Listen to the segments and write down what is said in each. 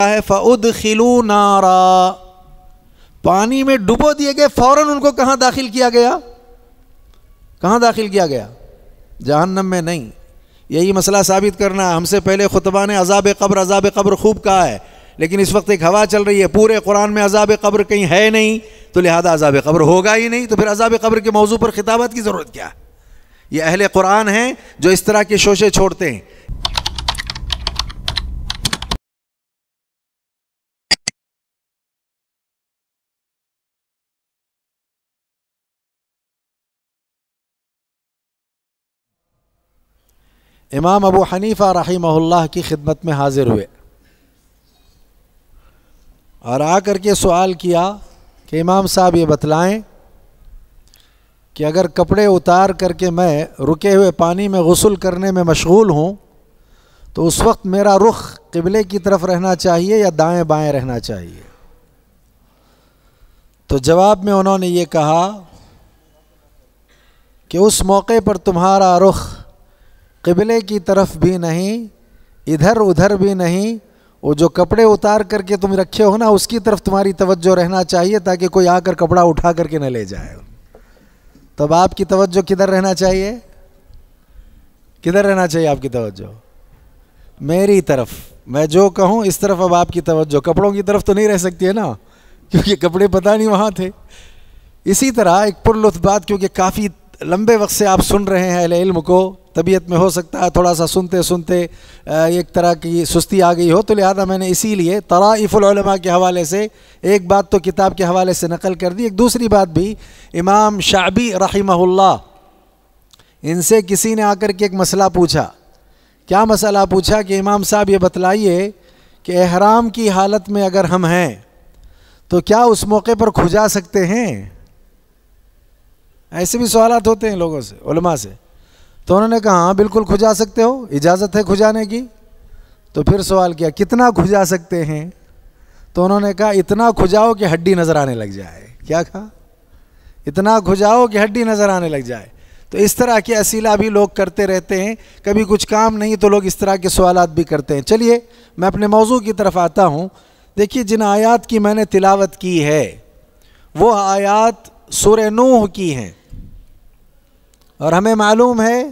ہے فَأُدْخِلُوا نَارًا، پانی میں ڈبو دیے گئے، فوراً ان کو کہاں داخل کیا گیا؟ کہاں داخل کیا گیا؟ جہنم میں نہیں۔ یہی مسئلہ ثابت کرنا ہے۔ ہم سے پہلے خطبہ نے عذاب قبر خوب کہا ہے، لیکن اس وقت ایک ہوا چل رہی ہے، پورے قرآن میں عذاب قبر کہیں ہے نہیں، تو لہذا عذاب قبر ہوگا ہی نہیں، تو پھر عذاب قبر کے موضوع پر خطابت کی ضرورت کیا ہے؟ یہ اہل قرآن ہیں جو اس طرح کے شوشے چھوڑتے ہیں۔ امام ابو حنیفہ رحمہ اللہ کی خدمت میں حاضر ہوئے اور آ کر کے سوال کیا کہ امام صاحب یہ بتلائیں کہ اگر کپڑے اتار کر کے میں رکے ہوئے پانی میں غسل کرنے میں مشغول ہوں تو اس وقت میرا رخ قبلے کی طرف رہنا چاہیے یا دائیں بائیں رہنا چاہیے؟ تو جواب میں انہوں نے یہ کہا کہ اس موقع پر تمہارا رخ قبلے کی طرف بھی نہیں، ادھر ادھر بھی نہیں، وہ جو کپڑے اتار کر کے تم رکھے ہو نا اس کی طرف تمہاری توجہ رہنا چاہیے تاکہ کوئی آ کر کپڑا اٹھا کر کے نہ لے جائے۔ تب آپ کی توجہ کدھر رہنا چاہیے؟ کدھر رہنا چاہیے آپ کی توجہ؟ میری طرف، میں جو کہوں اس طرف اب آپ کی توجہ، کپڑوں کی طرف تو نہیں رہ سکتی ہے نا، کیونکہ کپڑے پتہ نہیں وہاں تھے۔ اسی طرح ایک پرلطف بات، کیونکہ کافی لمبے وقت سے آپ سن رہے ہیں اہل علم کو، طبیعت میں ہو سکتا ہے تھوڑا سا سنتے سنتے ایک طرح کی سستی آ گئی ہو، تو لہذا میں نے اسی لیے طرائف العلماء کے حوالے سے ایک بات تو کتاب کے حوالے سے نقل کر دی، ایک دوسری بات بھی امام شعبی رحمہ اللہ، ان سے کسی نے آ کر کے ایک مسئلہ پوچھا۔ کیا مسئلہ پوچھا کہ امام صاحب یہ بتلائیے کہ احرام کی حالت میں اگر ہم ہیں تو کیا اس موقع پر کھجا سکتے ہیں؟ ایسے بھی سوالات ہوتے ہیں لوگوں سے، علماء سے۔ تو انہوں نے کہا ہاں بالکل کھجا سکتے ہو، اجازت ہے کھجانے کی۔ تو پھر سوال کیا کتنا کھجا سکتے ہیں؟ تو انہوں نے کہا اتنا کھجاؤ کہ ہڈی نظر آنے لگ جائے۔ کیا کہا؟ اتنا کھجاؤ کہ ہڈی نظر آنے لگ جائے۔ تو اس طرح کے اسئلہ بھی لوگ کرتے رہتے ہیں، کبھی کچھ کام نہیں تو لوگ اس طرح کے سوالات بھی کرتے ہیں۔ چلیے میں اپنے موضوع کی طرف آتا ہوں۔ دیکھیے جن آیات کی میں نے تلاوت کی ہے وہ آیات سورہ نوح کی ہیں، اور ہمیں معلوم ہے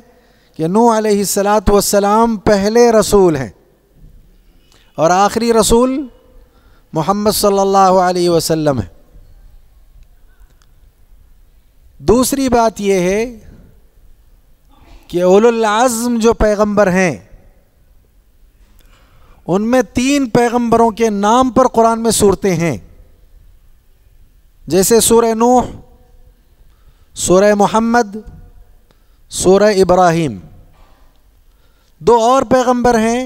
کہ نوح علیہ السلام پہلے رسول ہیں اور آخری رسول محمد صلی اللہ علیہ وسلم ہے۔ دوسری بات یہ ہے کہ اولو العزم جو پیغمبر ہیں ان میں 3 پیغمبروں کے نام پر قرآن میں صورتیں ہیں، جیسے سورہ نوح، سورہ محمد، سورہ ابراہیم۔ 2 اور پیغمبر ہیں،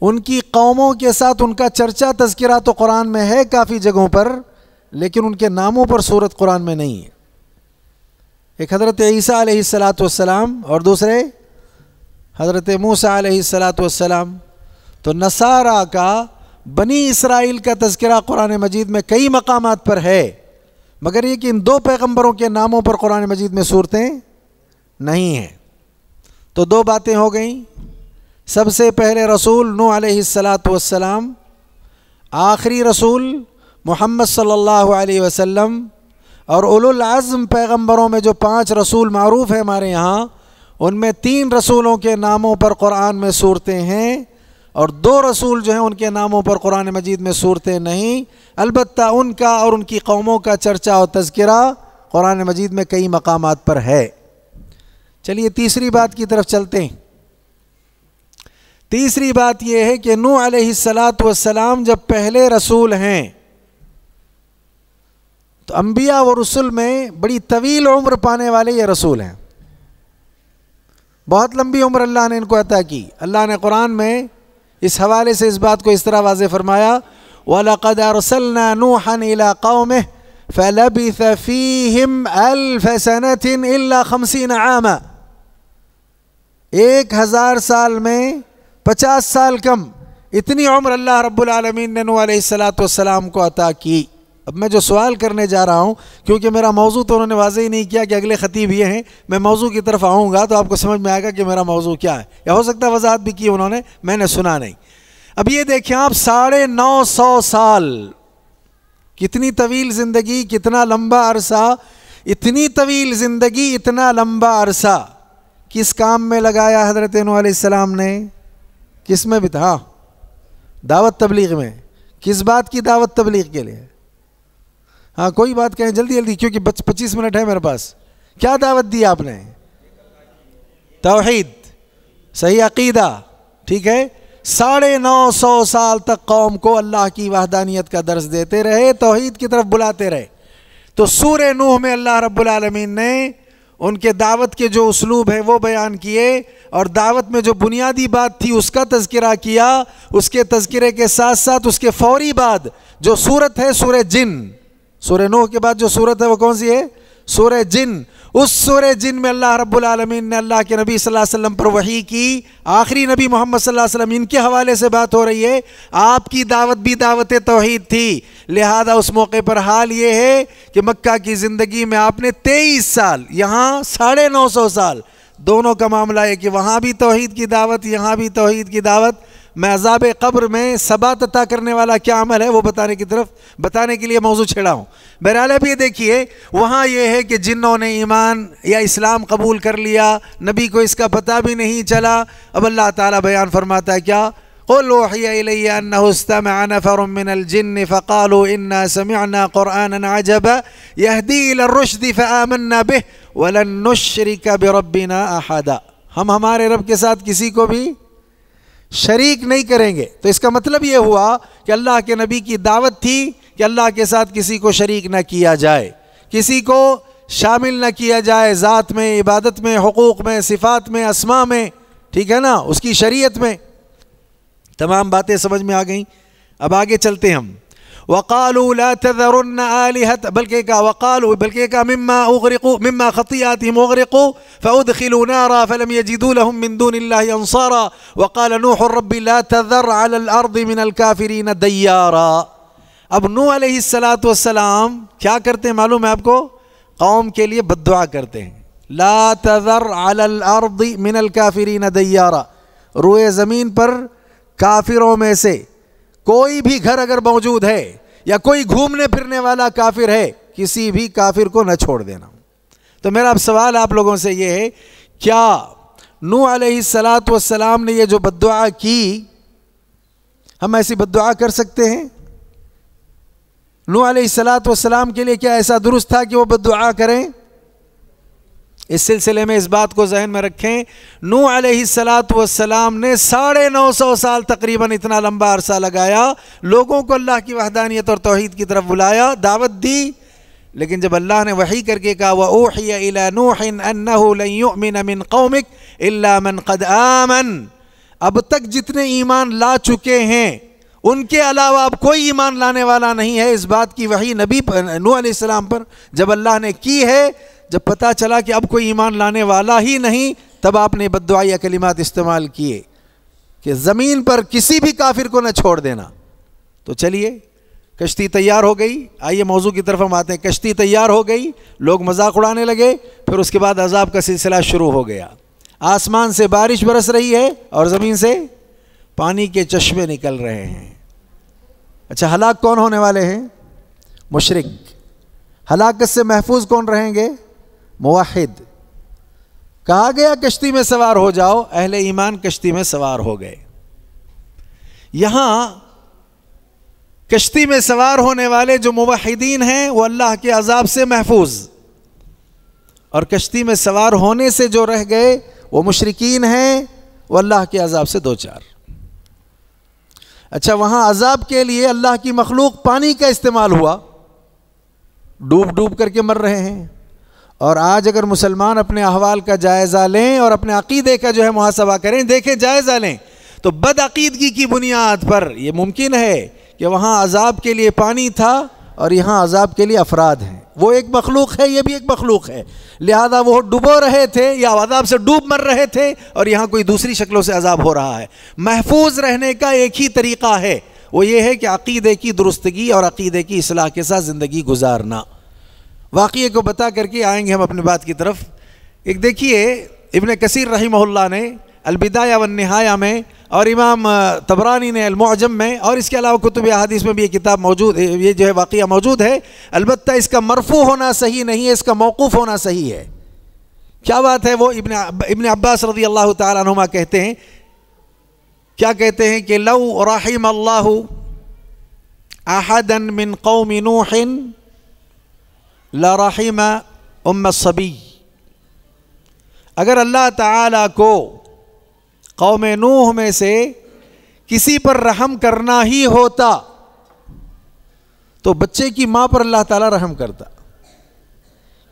ان کی قوموں کے ساتھ ان کا چرچا تذکرہ تو قرآن میں ہے کافی جگہوں پر، لیکن ان کے ناموں پر سورت قرآن میں نہیں ہے۔ ایک حضرت عیسیٰ علیہ السلام اور دوسرے حضرت موسیٰ علیہ السلام۔ تو نصارہ کا، بنی اسرائیل کا تذکرہ قرآن مجید میں کئی مقامات پر ہے، مگر یہ کہ ان 2 پیغمبروں کے ناموں پر قرآن مجید میں صورتیں نہیں ہیں۔ تو 2 باتیں ہو گئیں، سب سے پہلے رسول نوح علیہ السلام، آخری رسول محمد صلی اللہ علیہ وسلم، اور اولو العزم پیغمبروں میں جو 5 رسول معروف ہیں ہمارے یہاں، ان میں 3 رسولوں کے ناموں پر قرآن میں صورتیں ہیں، اور 2 رسول جو ہیں ان کے ناموں پر قرآن مجید میں صورتیں نہیں، البتہ ان کا اور ان کی قوموں کا چرچا اور تذکرہ قرآن مجید میں کئی مقامات پر ہے۔ چلیے تیسری بات کی طرف چلتے ہیں۔ تیسری بات یہ ہے کہ نوح علیہ السلام جب پہلے رسول ہیں تو انبیاء و رسل میں بڑی طویل عمر پانے والے یہ رسول ہیں، بہت لمبی عمر اللہ نے ان کو عطا کی۔ اللہ نے قرآن میں اس حوالے سے اس بات کو اس طرح واضح فرمایا، وَلَقَدْ أَرْسَلْنَا نُوحًا إِلَىٰ قَوْمِهِ فَلَبِثَ فِيهِمْ أَلْفَ سَنَةٍ إِلَّا 50 عَامًا۔ 1000 سال میں 50 سال کم، اتنی عمر اللہ رب العالمین نے نوح علیہ السلام کو عطا کی۔ اب میں جو سوال کرنے جا رہا ہوں، کیونکہ میرا موضوع تو انہوں نے واضح ہی نہیں کیا کہ اگلے خطیب یہ ہیں، میں موضوع کی طرف آؤں گا تو آپ کو سمجھ میں آئے گا کہ میرا موضوع کیا ہے، یا ہو سکتا ہے وضاحت بھی کی انہوں نے، میں نے سنا نہیں۔ اب یہ دیکھیں آپ 950 سال، کتنی طویل زندگی، کتنا لمبا عرصہ، اتنی طویل زندگی، اتنا لمبا عرصہ کس کام میں لگایا حضرت نوح علیہ السلام نے؟ کس میں بھی تھا؟ دعوت تبلیغ میں۔ کس بات کی دعوت تبلیغ کے لیے؟ ہاں کوئی بات کہیں جلدی جلدی، کیونکہ 25 منٹ ہے میرے پاس۔ کیا دعوت دی آپ نے؟ توحید، صحیح عقیدہ، ٹھیک ہے۔ 950 سال تک قوم کو اللہ کی وحدانیت کا درس دیتے رہے، توحید کی طرف بلاتے رہے۔ تو سورہ نوح میں اللہ رب العالمین نے ان کے دعوت کے جو اسلوب ہیں وہ بیان کیے، اور دعوت میں جو بنیادی بات تھی اس کا تذکرہ کیا۔ اس کے تذکرے کے ساتھ ساتھ اس کے فوری بعد جو سورت ہے سورہ جن، سورہ نوح کے بعد جو سورت ہے وہ کون سی ہے؟ سورہ جن۔ اس سورہ جن میں اللہ رب العالمین نے اللہ کے نبی صلی اللہ علیہ وسلم پر وحی کی۔ آخری نبی محمد صلی اللہ علیہ وسلم، ان کے حوالے سے بات ہو رہی ہے۔ آپ کی دعوت بھی دعوت توحید تھی، لہذا اس موقع پر حال یہ ہے کہ مکہ کی زندگی میں آپ نے 23 سال، یہاں 950 سال، دونوں کا معاملہ ہے کہ وہاں بھی توحید کی دعوت، یہاں بھی توحید کی دعوت۔ میں عذاب قبر میں ثبات عطا کرنے والا کیا عمل ہے وہ بتانے کے لیے موضوع چھیڑا ہوں۔ بہرحال اب یہ دیکھیے، وہاں یہ ہے کہ جنوں نے ایمان یا اسلام قبول کر لیا، نبی کو اس کا پتہ بھی نہیں چلا۔ اب اللہ تعالیٰ بیان فرماتا ہے کیا؟ قُلْ أُوحِيَ إِلَيَّ أَنَّهُ اسْتَمَعَ نَفَرٌ مِّنَ الْجِنِّ فَقَالُوا إِنَّا سَمِعْنَا قُرْآنًا عَجَبًا يَهْدِي إِلَى الرُّشْدِ فَآمَنَّا بِهِ وَلَن نُّشْرِكَ بِرَبِّنَا أَحَدًا۔ ہم ہمارے رب کے ساتھ کسی کو بھی شریک نہیں کریں گے۔ تو اس کا مطلب یہ ہوا کہ اللہ کے نبی کی دعوت تھی کہ اللہ کے ساتھ کسی کو شریک نہ کیا جائے، کسی کو شامل نہ کیا جائے، ذات میں، عبادت میں، حقوق میں، صفات میں، اسماء میں، ٹھیک ہے نا، اس کی شریعت میں۔ تمام باتیں سمجھ میں آ گئیں۔ اب آگے چلتے ہم۔ وَقَالُوا لَا تَذَرُنَّ آلِهَةً، بلکہ کہا مما خطیئاتهم اغرقوا فأدخلوا نارا فلم يجدوا لهم من دون الله انصارا وقال نوح رب لا تذر على الارض من الكافرين ديارا۔ اب نوح علیہ السلام کیا کرتے ہیں معلوم ہے آپ کو؟ قوم کے لیے بد دعا کرتے ہیں۔ لا تذر على الارض من الكافرين ديارا، روئے زمین پر کافروں میں سے کوئی بھی گھر اگر موجود ہے یا کوئی گھومنے پھرنے والا کافر ہے، کسی بھی کافر کو نہ چھوڑ دینا۔ تو میرا اب سوال آپ لوگوں سے یہ ہے، کیا نوح علیہ السلام نے یہ جو بد دعا کی، ہم ایسی بد دعا کر سکتے ہیں؟ نوح علیہ السلام کے لیے کیا ایسا درست تھا کہ وہ بد دعا کریں؟ اس سلسلے میں اس بات کو ذہن میں رکھیں، نوح علیہ السلام نے 950 سال تقریباً اتنا لمبا عرصہ لگایا، لوگوں کو اللہ کی وحدانیت اور توحید کی طرف بلایا، دعوت دی، لیکن جب اللہ نے وحی کر کے کہا وَأُوحِيَ إِلَى نُوحٍ أَنَّهُ لَن يُؤْمِنَ مِن قَوْمِكَ إِلَّا مَنْ قَدْ آمَنَ، اب تک جتنے ایمان لا چکے ہیں ان کے علاوہ اب کوئی ایمان لانے والا نہیں ہے۔ اس بات کی وحی نبی نوح علیہ السلام پر جب اللہ نے کی ہے، جب پتہ چلا کہ اب کوئی ایمان لانے والا ہی نہیں، تب آپ نے بد دعائیہ کلمات استعمال کیے کہ زمین پر کسی بھی کافر کو نہ چھوڑ دینا۔ تو چلیے کشتی تیار ہو گئی، آئیے موضوع کی طرف ہم آتے ہیں۔ کشتی تیار ہو گئی، لوگ مذاق اڑانے لگے، پھر اس کے بعد عذاب کا سلسلہ شروع ہو گیا۔ آسمان سے بارش برس رہی ہے اور زمین سے پانی کے چشمے نکل رہے ہیں۔ اچھا، ہلاک کون ہونے والے ہیں؟ مشرک۔ ہلاکت سے محفوظ کون رہیں گے؟ موحد۔ کہا گیا کشتی میں سوار ہو جاؤ، اہل ایمان کشتی میں سوار ہو گئے۔ یہاں کشتی میں سوار ہونے والے جو موحدین ہیں وہ اللہ کے عذاب سے محفوظ، اور کشتی میں سوار ہونے سے جو رہ گئے وہ مشرکین ہیں، وہ اللہ کے عذاب سے دوچار۔ اچھا، وہاں عذاب کے لیے اللہ کی مخلوق پانی کا استعمال ہوا، ڈوب ڈوب کر کے مر رہے ہیں۔ اور آج اگر مسلمان اپنے احوال کا جائزہ لیں اور اپنے عقیدے کا جو ہے محاسبہ کریں، دیکھیں، جائزہ لیں، تو بد عقیدگی کی بنیاد پر یہ ممکن ہے کہ وہاں عذاب کے لیے پانی تھا اور یہاں عذاب کے لیے افراد ہیں۔ وہ ایک مخلوق ہے، یہ بھی ایک مخلوق ہے، لہذا وہ ڈبو رہے تھے یا عذاب سے ڈوب مر رہے تھے، اور یہاں کوئی دوسری شکلوں سے عذاب ہو رہا ہے۔ محفوظ رہنے کا ایک ہی طریقہ ہے، وہ یہ ہے کہ عقیدے کی درستگی اور عقیدے کی اصلاح کے ساتھ زندگی گزارنا۔ واقعے کو بتا کر کے آئیں گے ہم اپنی بات کی طرف۔ ایک دیکھیے، ابن کثیر رحمہ اللہ نے البدایہ والنہایہ میں اور امام طبرانی نے المعجم میں، اور اس کے علاوہ کتب احادیث میں بھی یہ کتاب موجود ہے، یہ جو ہے واقعہ موجود ہے. البتہ اس کا مرفوع ہونا صحیح نہیں ہے، اس کا موقوف ہونا صحیح ہے. کیا بات ہے؟ وہ ابن عباس رضی اللہ تعالیٰ عنہما کہتے ہیں، کیا کہتے ہیں کہ لو رحم اللہ احدا من قوم نوح لرحم ام الصبی. اگر اللہ تعالیٰ کو قوم نوح میں سے کسی پر رحم کرنا ہی ہوتا تو بچے کی ماں پر اللہ تعالیٰ رحم کرتا.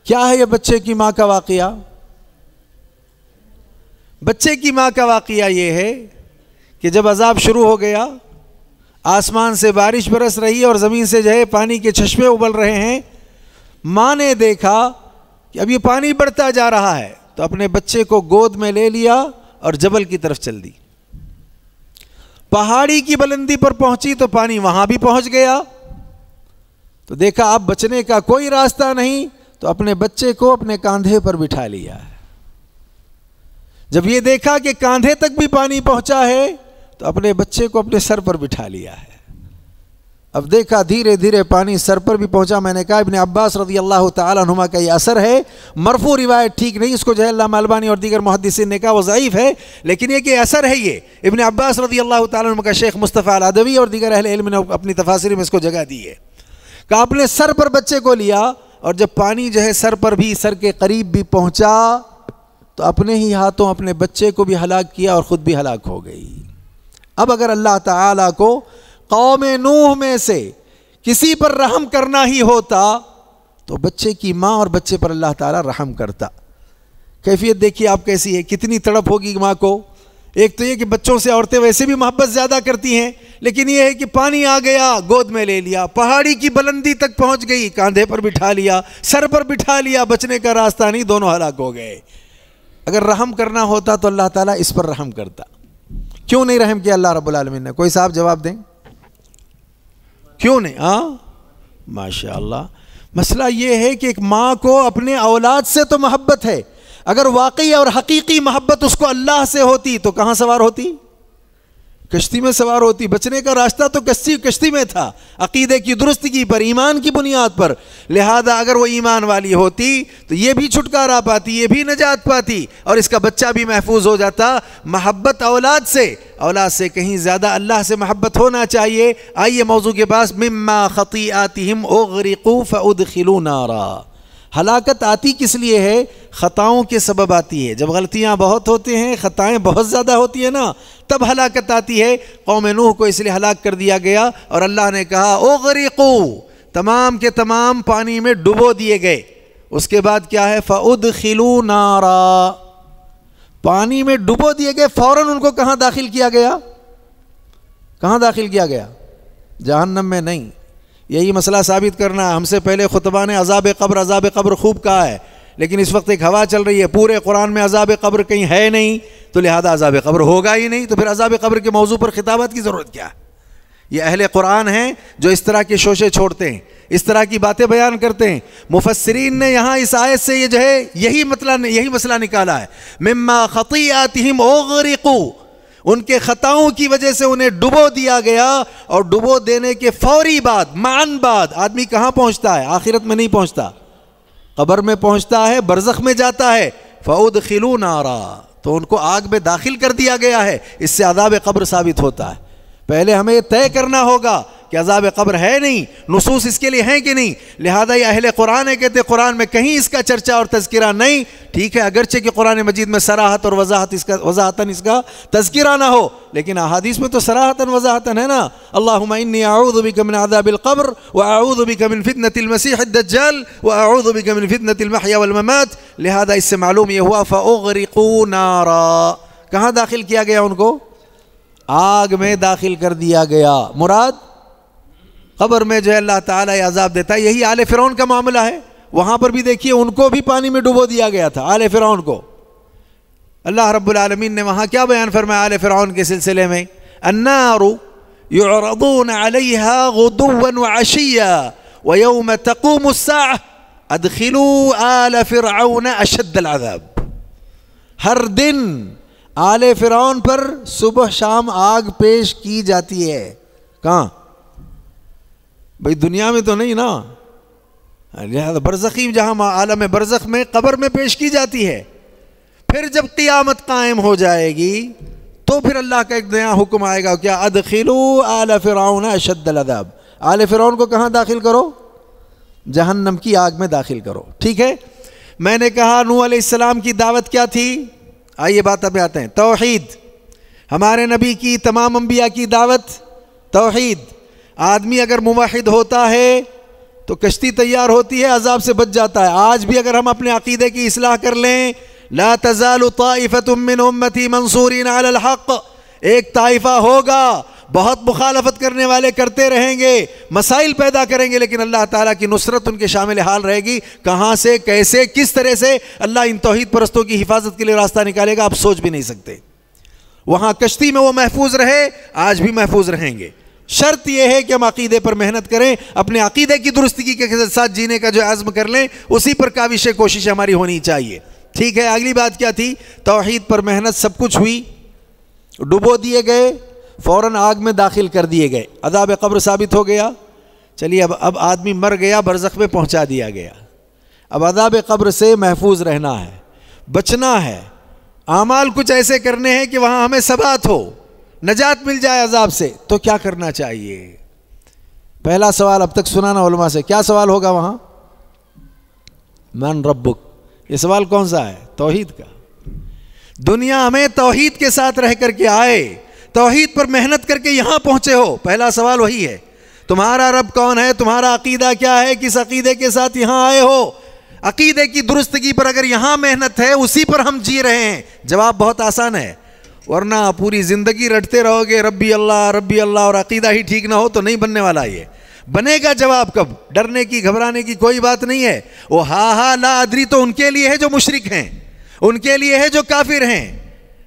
کیا ہے یہ بچے کی ماں کا واقعہ؟ بچے کی ماں کا واقعہ یہ ہے کہ جب عذاب شروع ہو گیا، آسمان سے بارش برس رہی ہے اور زمین سے جو ہے پانی کے چشمے ابل رہے ہیں، ماں نے دیکھا کہ اب یہ پانی بڑھتا جا رہا ہے تو اپنے بچے کو گود میں لے لیا اور جبل کی طرف چل دی. پہاڑی کی بلندی پر پہنچی تو پانی وہاں بھی پہنچ گیا، تو دیکھا اب بچنے کا کوئی راستہ نہیں تو اپنے بچے کو اپنے کاندھے پر بٹھا لیا. جب یہ دیکھا کہ کاندھے تک بھی پانی پہنچا ہے تو اپنے بچے کو اپنے سر پر بٹھا لیا ہے. اب دیکھا دھیرے دھیرے پانی سر پر بھی پہنچا. میں نے کہا ابن عباس رضی اللہ تعالیٰ عنہما کا یہ اثر ہے، مرفوع روایت ٹھیک نہیں، اس کو جو ہے علامہ البانی اور دیگر محدثین نے کہا وہ ضعیف ہے، لیکن یہ کہ اثر ہے. یہ ابن عباس رضی اللہ تعالیٰ عنہ کا شیخ مصطفیٰ العدوی اور دیگر اہل علم نے اپنی تفاسیر میں اس کو جگہ دی ہے. کہا اپنے سر پر بچے کو لیا، اور جب پانی جو ہے سر پر بھی، سر کے قریب بھی پہنچا تو اپنے ہی ہاتھوں اپنے بچے کو بھی ہلاک کیا اور خود بھی ہلاک ہو گئی. اب اگر اللہ تعالیٰ کو قوم نوح میں سے کسی پر رحم کرنا ہی ہوتا تو بچے کی ماں اور بچے پر اللہ تعالیٰ رحم کرتا. کیفیت دیکھیے آپ کیسی ہے، کتنی تڑپ ہوگی ماں کو. ایک تو یہ کہ بچوں سے عورتیں ویسے بھی محبت زیادہ کرتی ہیں، لیکن یہ ہے کہ پانی آ گیا گود میں لے لیا، پہاڑی کی بلندی تک پہنچ گئی کاندھے پر بٹھا لیا، سر پر بٹھا لیا، بچنے کا راستہ نہیں، دونوں ہلاک ہو گئے. اگر رحم کرنا ہوتا تو اللہ تعالیٰ اس پر رحم کرتا. کیوں نہیں رحم کیا اللہ رب العالمین نے؟ کوئی صاحب جواب دیں، کیوں نہیں؟ ماشاء اللہ. مسئلہ یہ ہے کہ ایک ماں کو اپنے اولاد سے تو محبت ہے، اگر واقعی اور حقیقی محبت اس کو اللہ سے ہوتی تو کہاں سوار ہوتی؟ کشتی میں سوار ہوتی. بچنے کا راستہ تو کشتی میں تھا، عقیدے کی درستگی پر، ایمان کی بنیاد پر. لہذا اگر وہ ایمان والی ہوتی تو یہ بھی چھٹکارا پاتی، یہ بھی نجات پاتی، اور اس کا بچہ بھی محفوظ ہو جاتا. محبت اولاد سے کہیں زیادہ اللہ سے محبت ہونا چاہیے. آئیے موضوع کے پاس. مما خطیئاتہم اغرقوا فادخلوا نارا. ہلاکت آتی کس لیے ہے؟ خطاؤں کے سبب آتی ہے. جب غلطیاں بہت ہوتے ہیں، خطائیں بہت زیادہ ہوتی ہیں نا، تب ہلاکت آتی ہے. قوم نوح کو اس لیے ہلاک کر دیا گیا، اور اللہ نے کہا اغرقوا، تمام کے تمام پانی میں ڈبو دیے گئے. اس کے بعد کیا ہے؟ فادخلوا نارا، پانی میں ڈبو دیے گئے. فوراً ان کو کہاں داخل کیا گیا؟ کہاں داخل کیا گیا؟ جہنم میں نہیں. یہی مسئلہ ثابت کرنا ہے. ہم سے پہلے خطبہ نے عذاب قبر خوب کہا ہے، لیکن اس وقت ایک ہوا چل رہی ہے، پورے قرآن میں عذاب قبر کہیں ہے نہیں، تو لہذا عذاب قبر ہوگا ہی نہیں، تو پھر عذاب قبر کے موضوع پر خطابت کی ضرورت کیا ہے؟ یہ اہل قرآن ہیں جو اس طرح کے شوشے چھوڑتے ہیں، اس طرح کی باتیں بیان کرتے ہیں. مفسرین نے یہاں اس آیت سے یہ جو ہے یہی مسئلہ نکالا ہے. مما خطیئاتہم اغرقوا، ان کے خطاؤں کی وجہ سے انہیں ڈبو دیا گیا، اور ڈبو دینے کے فوری بعد، معاً بعد، آدمی کہاں پہنچتا ہے؟ آخرت میں نہیں پہنچتا، قبر میں پہنچتا ہے، برزخ میں جاتا ہے. فادخلوا نارا، تو ان کو آگ میں داخل کر دیا گیا ہے. اس سے عذاب قبر ثابت ہوتا ہے. پہلے ہمیں یہ طے کرنا ہوگا کہ عذاب قبر ہے نہیں، نصوص اس کے لیے ہیں کہ نہیں. لہذا یہ اہل قرآن کہتے قرآن میں کہیں اس کا چرچا اور تذکرہ نہیں. ٹھیک ہے، اگرچہ کہ قرآن مجید میں صراحت اور وضاحتاً اس کا تذکرہ نہ ہو، لیکن احادیث میں تو صراحتاً وضاحتاً ہے نا. اللہم انی اعوذ بک من عذاب القبر واعوذ بک من فتنة المسیح الدجال واعوذ بک من فتنة المحیا والممات. لہذا اس سے معلوم یہ ہوا فاغرقوا نارا، کہاں داخل کیا گیا؟ ان کو آگ میں داخل کر دیا گیا. مراد قبر میں جو ہے اللہ تعالیٰ یہ عذاب دیتا ہے. یہی آل فرعون کا معاملہ ہے. وہاں پر بھی دیکھیے ان کو بھی پانی میں ڈبو دیا گیا تھا، آل فرعون کو. اللہ رب العالمین نے وہاں کیا بیان فرمایا آل فرعون کے سلسلے میں؟ النار يعرضون عليها غدوا وعشيا ويوم تقوم الساعة ادخلوا آل فرعون اشد العذاب. ہر دن آل فرعون پر صبح شام آگ پیش کی جاتی ہے. کہاں بھئی؟ دنیا میں تو نہیں نا. لہذا برزخی جہاں عالم برزخ میں قبر میں پیش کی جاتی ہے. پھر جب قیامت قائم ہو جائے گی تو پھر اللہ کا ایک نیا حکم آئے گا. کیا؟ ادخلوا آل فرعون اشد العذاب. آل فرعون کو کہاں داخل کرو؟ جہنم کی آگ میں داخل کرو. ٹھیک ہے. میں نے کہا نوح علیہ السلام کی دعوت کیا تھی؟ آئیے بات اب آتے ہیں. توحید. ہمارے نبی کی تمام انبیاء کی دعوت توحید. آدمی اگر موحد ہوتا ہے تو کشتی تیار ہوتی ہے, عذاب سے بچ جاتا ہے. آج بھی اگر ہم اپنے عقیدے کی اصلاح کر لیں, لا تزال طائفة من امتی منصورین علی الحق, ایک طائفہ ہوگا, بہت مخالفت کرنے والے کرتے رہیں گے, مسائل پیدا کریں گے, لیکن اللہ تعالیٰ کی نصرت ان کے شامل حال رہے گی. کہاں سے, کیسے, کس طرح سے اللہ ان توحید پرستوں کی حفاظت کے لیے راستہ نکالے گا, آپ سوچ بھی نہیں سکتے. وہاں کشتی میں وہ محفوظ رہے, آج بھی محفوظ رہیں گے. شرط یہ ہے کہ ہم عقیدے پر محنت کریں, اپنے عقیدے کی درستگی کے ساتھ جینے کا جو عزم کر لیں, اسی پر کاوش کوشش ہماری ہونی چاہیے. ٹھیک ہے. اگلی بات کیا تھی؟ توحید پر محنت. سب کچھ ہوئی, ڈبو دیے گئے, فوراً آگ میں داخل کر دیے گئے, عذاب قبر ثابت ہو گیا. چلیے اب آدمی مر گیا, برزخ میں پہنچا دیا گیا. اب عذاب قبر سے محفوظ رہنا ہے, بچنا ہے. اعمال کچھ ایسے کرنے ہیں کہ وہاں ہمیں ثبات ہو, نجات مل جائے عذاب سے. تو کیا کرنا چاہیے؟ پہلا سوال اب تک سنانا علماء سے. کیا سوال ہوگا وہاں؟ من ربک. یہ سوال کون سا ہے؟ توحید کا. دنیا میں توحید کے ساتھ رہ کر کے آئے, توحید پر محنت کر کے یہاں پہنچے ہو, پہلا سوال وہی ہے. تمہارا رب کون ہے؟ تمہارا عقیدہ کیا ہے؟ کس عقیدے کے ساتھ یہاں آئے ہو؟ عقیدے کی درستگی پر اگر یہاں محنت ہے, اسی پر ہم جی رہے ہیں, جواب بہت آسان ہے. ورنہ پوری زندگی رٹتے رہو گے ربی اللہ, اور عقیدہ ہی ٹھیک نہ ہو تو نہیں بننے والا. یہ بنے گا جواب کب؟ ڈرنے کی, گھبرانے کی کوئی بات نہیں ہے. وہ ہا لا ادری تو ان کے لیے ہے جو مشرک ہیں, ان کے لیے ہے جو کافر ہیں.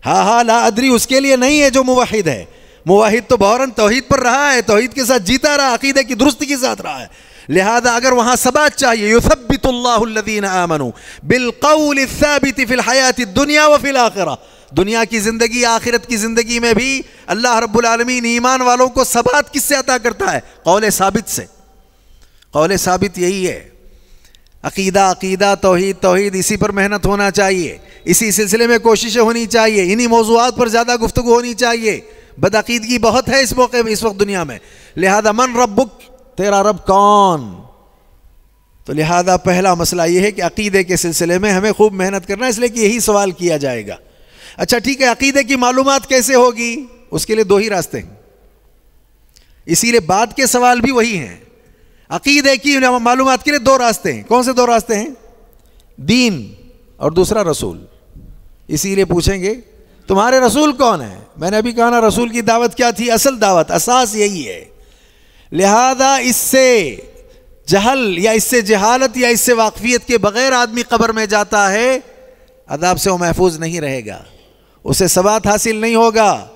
ہا لا ادری اس کے لیے نہیں ہے جو موحد ہے. موحد تو بہرن توحید پر رہا ہے, توحید کے ساتھ جیتا رہا, عقیدے کی درستی کے ساتھ رہا ہے. لہذا اگر وہاں ثبات چاہیے, یثبت اللہ الذین آمنوا بالقول الثابت فی الحیات الدنیا وفی الآخرہ, دنیا کی زندگی, آخرت کی زندگی میں بھی اللہ رب العالمین ایمان والوں کو ثبات کس سے عطا کرتا ہے؟ قول ثابت سے. قول ثابت یہی ہے. عقیدہ توحید, اسی پر محنت ہونا چاہیے, اسی سلسلے میں کوششیں ہونی چاہیے, انہی موضوعات پر زیادہ گفتگو ہونی چاہیے. بدعقیدگی بہت ہے اس موقع اس وقت دنیا میں. لہذا من ربک, تیرا رب کون؟ تو لہذا پہلا مسئلہ یہ ہے کہ عقیدے کے سلسلے میں ہمیں خوب محنت کرنا, اس لیے کہ یہی سوال کیا جائے گا. اچھا ٹھیک ہے, عقیدے کی معلومات کیسے ہوگی؟ اس کے لیے دو ہی راستے ہیں, اسی لیے بعد کے سوال بھی وہی ہیں. عقیدے کی معلومات کے لیے دو راستے ہیں. کون سے دو راستے ہیں؟ دین اور دوسرا رسول. اسی لیے پوچھیں گے تمہارے رسول کون ہے؟ میں نے ابھی کہا نا, رسول کی دعوت کیا تھی؟ اصل دعوت, اساس یہی ہے. لہذا اس سے جہل یا اس سے جہالت یا اس سے واقفیت کے بغیر آدمی قبر میں جاتا ہے, عذاب سے وہ محفوظ نہیں رہے گا, اسے ثبات حاصل نہیں ہوگا.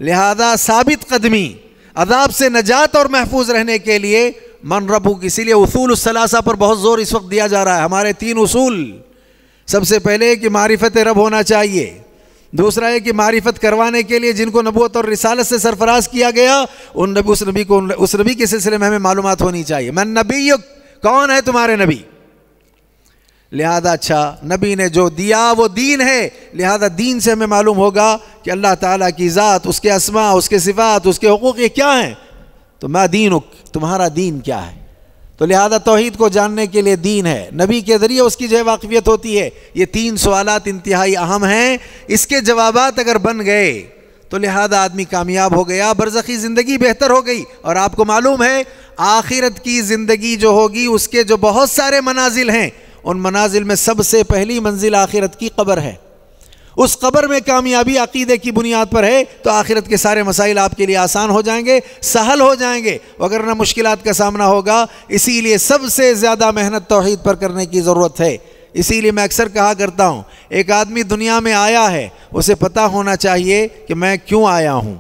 لہذا ثابت قدمی, عذاب سے نجات اور محفوظ رہنے کے لیے من ربک. اسی لیے اصول الثلاثہ پر بہت زور اس وقت دیا جا رہا ہے. ہمارے 3 اصول, سب سے پہلے کہ معرفت رب ہونا چاہیے, دوسرا ہے کہ معرفت کروانے کے لیے جن کو نبوت اور رسالت سے سرفراز کیا گیا, اس نبی کے سلسلے میں ہمیں معلومات ہونی چاہیے. من نبیک, کون ہے تمہارے نبی؟ لہذا اچھا, نبی نے جو دیا وہ دین ہے, لہذا دین سے ہمیں معلوم ہوگا کہ اللہ تعالیٰ کی ذات, اس کے اسماء, اس کے صفات, اس کے حقوق یہ کیا ہیں. تو ما دینک, تمہارا دین کیا ہے؟ تو لہذا توحید کو جاننے کے لیے دین ہے, نبی کے ذریعے اس کی جو واقفیت ہوتی ہے. یہ 3 سوالات انتہائی اہم ہیں. اس کے جوابات اگر بن گئے تو لہذا آدمی کامیاب ہو گیا, برزخی زندگی بہتر ہو گئی. اور آپ کو معلوم ہے آخرت کی زندگی جو ہوگی اس کے جو بہت سارے منازل ہیں, ان منازل میں سب سے پہلی منزل آخرت کی قبر ہے. اس قبر میں کامیابی عقیدے کی بنیاد پر ہے تو آخرت کے سارے مسائل آپ کے لیے آسان ہو جائیں گے, سہل ہو جائیں گے, وگرنہ مشکلات کا سامنا ہوگا. اسی لیے سب سے زیادہ محنت توحید پر کرنے کی ضرورت ہے. اسی لیے میں اکثر کہا کرتا ہوں, ایک آدمی دنیا میں آیا ہے, اسے پتہ ہونا چاہیے کہ میں کیوں آیا ہوں,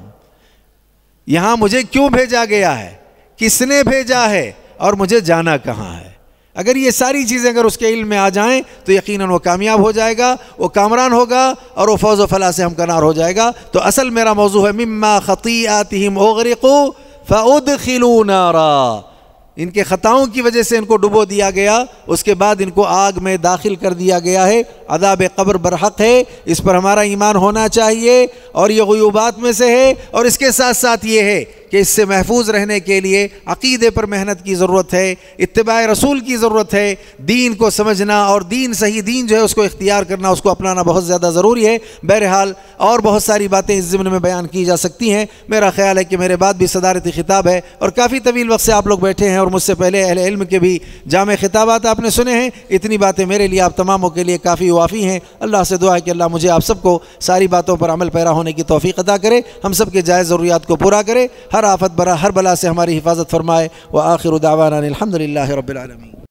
یہاں مجھے کیوں بھیجا گیا ہے, کس نے بھیجا ہے, اور مجھے جانا کہاں ہے. اگر یہ ساری چیزیں اگر اس کے علم میں آ جائیں تو یقیناً وہ کامیاب ہو جائے گا، وہ کامران ہوگا اور وہ فوز و فلاح سے ہمکنار ہو جائے گا۔ تو اصل میرا موضوع ہے مما خطیئاتہم اغرقوا فادخلوا نارا، ان کے خطاؤں کی وجہ سے ان کو ڈبو دیا گیا، اس کے بعد ان کو آگ میں داخل کر دیا گیا ہے، عذاب قبر برحق ہے، اس پر ہمارا ایمان ہونا چاہیے اور یہ غیوبات میں سے ہے۔ اور اس کے ساتھ ساتھ یہ ہے کہ اس سے محفوظ رہنے کے لیے عقیدے پر محنت کی ضرورت ہے، اتباع رسول کی ضرورت ہے، دین کو سمجھنا اور صحیح دین جو ہے اس کو اختیار کرنا، اس کو اپنانا بہت زیادہ ضروری ہے۔ بہرحال اور بہت ساری باتیں اس ضمن میں بیان کی جا سکتی ہیں، میرا خیال ہے کہ میرے بعد بھی صدارتی خطاب ہے اور کافی طویل وقت سے آپ لوگ بیٹھے ہیں اور مجھ سے پہلے اہل علم کے بھی جامع خطابات آپ نے سنے ہیں، اتنی باتیں میرے لیے آپ تماموں کے لیے کافی وافی ہیں۔ اللہ سے دعا ہے کہ اللہ مجھے آپ سب کو ساری باتوں پر عمل پیرا ہونے کی توفیق عطا کرے، ہم سب کے جائز ضروریات کو پورا کرے، ہر آفت برا ہر بلا سے ہماری حفاظت فرمائے۔ وآخر دعوانا الحمدللہ رب العالمین۔